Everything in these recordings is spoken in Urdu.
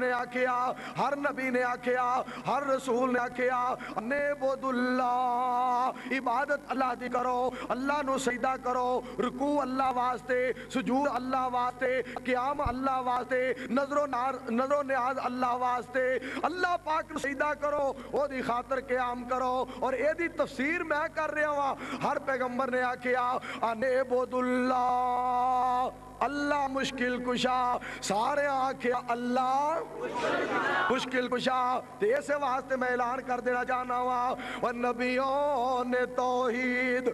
نے آکھیا, ہر نبی نے آکھیا, ہر رسول نے آکھیا نعبد اللہ, عبادت اللہ دی کرو, اللہ نو سجدہ کرو, رکوع اللہ واسطے, سجود اللہ واسطے, قیام اللہ واسطے, نظر و نیاز اللہ واسطے, اللہ پاک نو سجدہ کرو, او دی خاطر قیام کرو. اور اے دی تفسیر میں کر رہا ہوں. ہر پیغمبر نے آکھیا نعبد اللہ, اللہ مشکل کشا, سارے آکھیا اللہ مشکل کشا. تے اسے واسطے میں اعلان کر دینا چاہنا ہوا, والنبیوں نے توحید.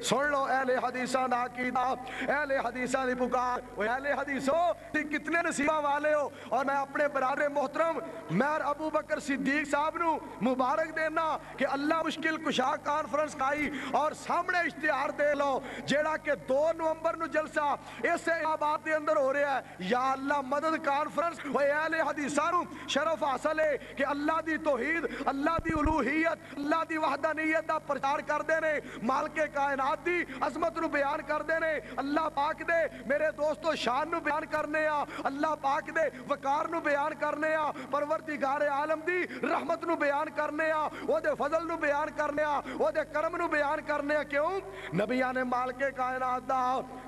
سن لو اہل حدیثاں دا عقیدہ, اہل حدیثاں دی پکار. اہل حدیثوں کتنے نصیبہ والے ہو. اور میں اپنے برادر محترم مہر ابو بکر صدیق صاحب نو مبارک دینا کہ اللہ مشکل کشا کانفرنس کائی اور سامنے اشتہار دے لو جیڑا کہ 2 نومبر نو جلسہ اسے آباد دے اندر ہو رہا ہے. یا اللہ مدد کانفرنس و اہل حدیثاں نو شرف حاصل ہے کہ اللہ دی توحید, اللہ دی الوہیت, اللہ دی وحدانیت دا پرچار کر دے نے, مالک کائنات دی عظمت نو بیان کر دے نے, اللہ پاک دے میرے دوستو شان نو بیان کرنے آ, اللہ پاک دے وقار نو بیان کرنے آ, پروردگار عالم دی رحمت نو بیان کرنے آ, او دے فضل نو بیان کرنے آ, او دے کرم نو بیان کرنے آ. کیوں؟ نبیان نے مالک کائنات دا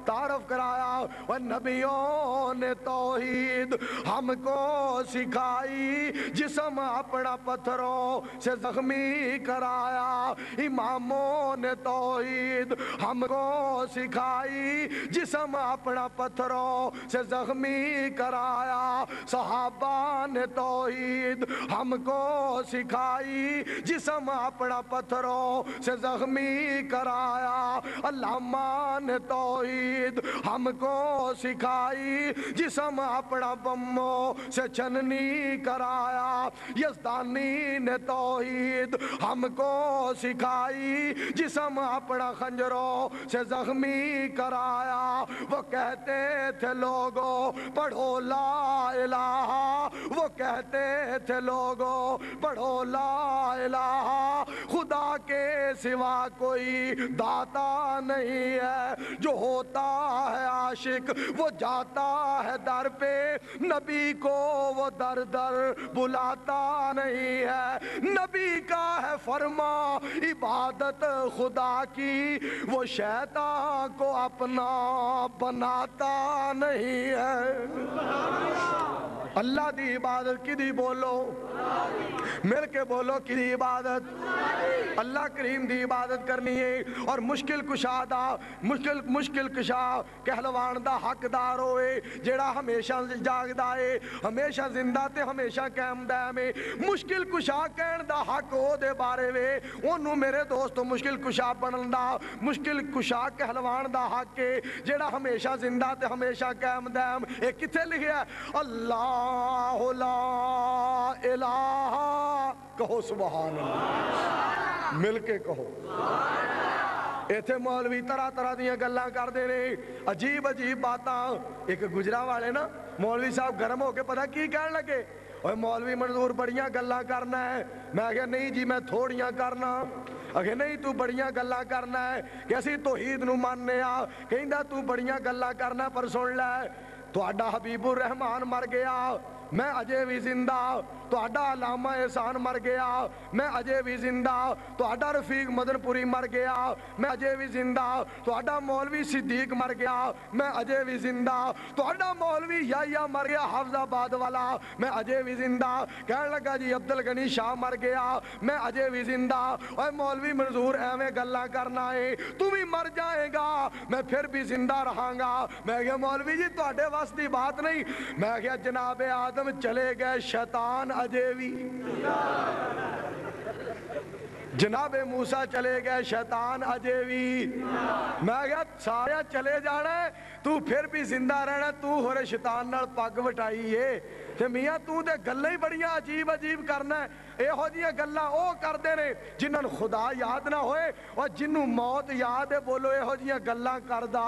تعارف کرایا. نبیوں نے توحید ہم کو سکھائی, جسم اپنا پتھروں سے زخمی کرایا. اماموں نے توحید ہم کو سکھائی, جسم اپنا پتھروں سے زخمی کرایا. صحابہ نے توحید ہم کو سکھائی, جسم اپنا پتھروں سے زخمی کرایا. علامہ نے توحید ہم کو سکھائی, جسم اپنا بموں سے چھننی کرایا. یزدانی نے توحید ہم کو سکھائی, جسم اپنا خنجروں سے زخمی کرایا. وہ کہتے تھے لوگوں پڑھو لا الہ, وہ کہتے تھے لوگوں پڑھو لا الہ, خدا کے سوا کوئی داتا نہیں ہے. جو ہوتا ہے عاشق وہ جاتا ہے در پہ, نبی کو وہ در در بلاتا نہیں ہے. نبی کا ہے فرما عبادت خدا کی, وہ شیطان کو اپنا بناتا نہیں ہے. اللہ دی عبادت کی دی بولو, مل کے بولو کی دی عبادت, اللہ کریم دی عبادت کرنی ہے. اور مشکل کشا دا مشکل کشا کہلوان دا حقدار ہوئے, جیڑا ہمیشہ جاگدا ہے, ہمیشہ زندہ تے ہمیشہ قائم دائم ہے. مشکل کشا کہن دا حق ہو دے بارے وے, انہوں میرے دوستو مشکل کشا بنن دا, مشکل کشا کہلوان دا حق ہے, جیڑا ہمیشہ زندہ تے ہمیشہ قائم دائم. ایک کتھے لکھیا ہے؟ اللہ لا الہ, کہو سبحان اللہ, مل کے کہو. ایتھے مولوی طرح طرح دیاں گلاں کر دے نے, عجیب عجیب باتاں. ایک گجرا والے نا مولوی صاحب گرم ہو کے پتہ کی کہنے لگے, اوہ مولوی منظور بڑیاں گلاں کرنا ہے. میں کہا نہیں جی میں تھوڑیاں کرنا. اگر نہیں تو بڑیاں گلاں کرنا ہے, کیسی توحید نو ماننے آ, کہندہ تو بڑیاں گلاں کرنا پر سن لے, تو اڈا حبیب الرحمان مر گیا, میں اجے بھی زندہ. تو اڈا علامہ احسان مر گیا, میں اجے بھی زندہ. تو اڈا رفیق مدن پوری مر گیا, میں اجے بھی زندہ. تو اڈا مولوی صدیق مر گیا, میں اجے بھی زندہ. تو اڈا مولوی یا مر گیا حافظ آباد والا, میں اجے بھی زندہ. کہنے لگا جی عبدالغنی شاہ مر گیا, میں اجے بھی زندہ. اوہ مولوی منظور ایویں گلاں کرنا ہے, تو بھی مر جائے گا میں پھر بھی زندہ رہاں گا. میں کہا مولوی جی تواڈے وس دی بات نہیں. میں کہا جناب آدم چلے گئے, شیطان اجے بھی, جناب موسیٰ چلے گئے, شیطان اجے بھی. میں کہا سارے چلے جانا ہے, تو پھر بھی زندہ رہنا, تو ہورے شیطان نال پگ وٹائی ہے. تے میاں تو دے گلیں بڑیاں عجیب عجیب کرنا ہے. اے ہو جیاں گلاں او کر دے نے جنہاں خدا یاد نہ ہوئے, اور جنہوں موت یاد ہے بولو اے ہو جیاں گلاں کر دا.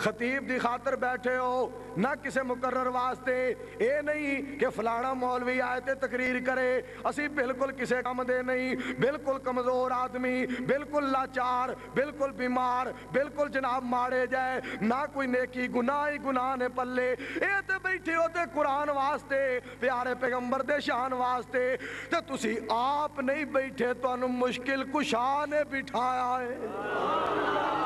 خطیب دی خاطر بیٹھے ہو نہ کسی مقرر واسطے، اے نہیں کہ فلانا مولوی آئے تے تقریر کرے، اسی بالکل کسے کم دے نہیں، بالکل کمزور آدمی، بالکل لاچار، بالکل بیمار، بالکل جناب مارے جائے، نہ کوئی نیکی گناہ ہی گناہ نے پلے، اے تے بیٹھے ہو تے قرآن واسطے، پیارے پیغمبر دے شان واسطے، تے تسی آپ نہیں بیٹھے تو انہوں مشکل کشا نے بٹھایا ہے۔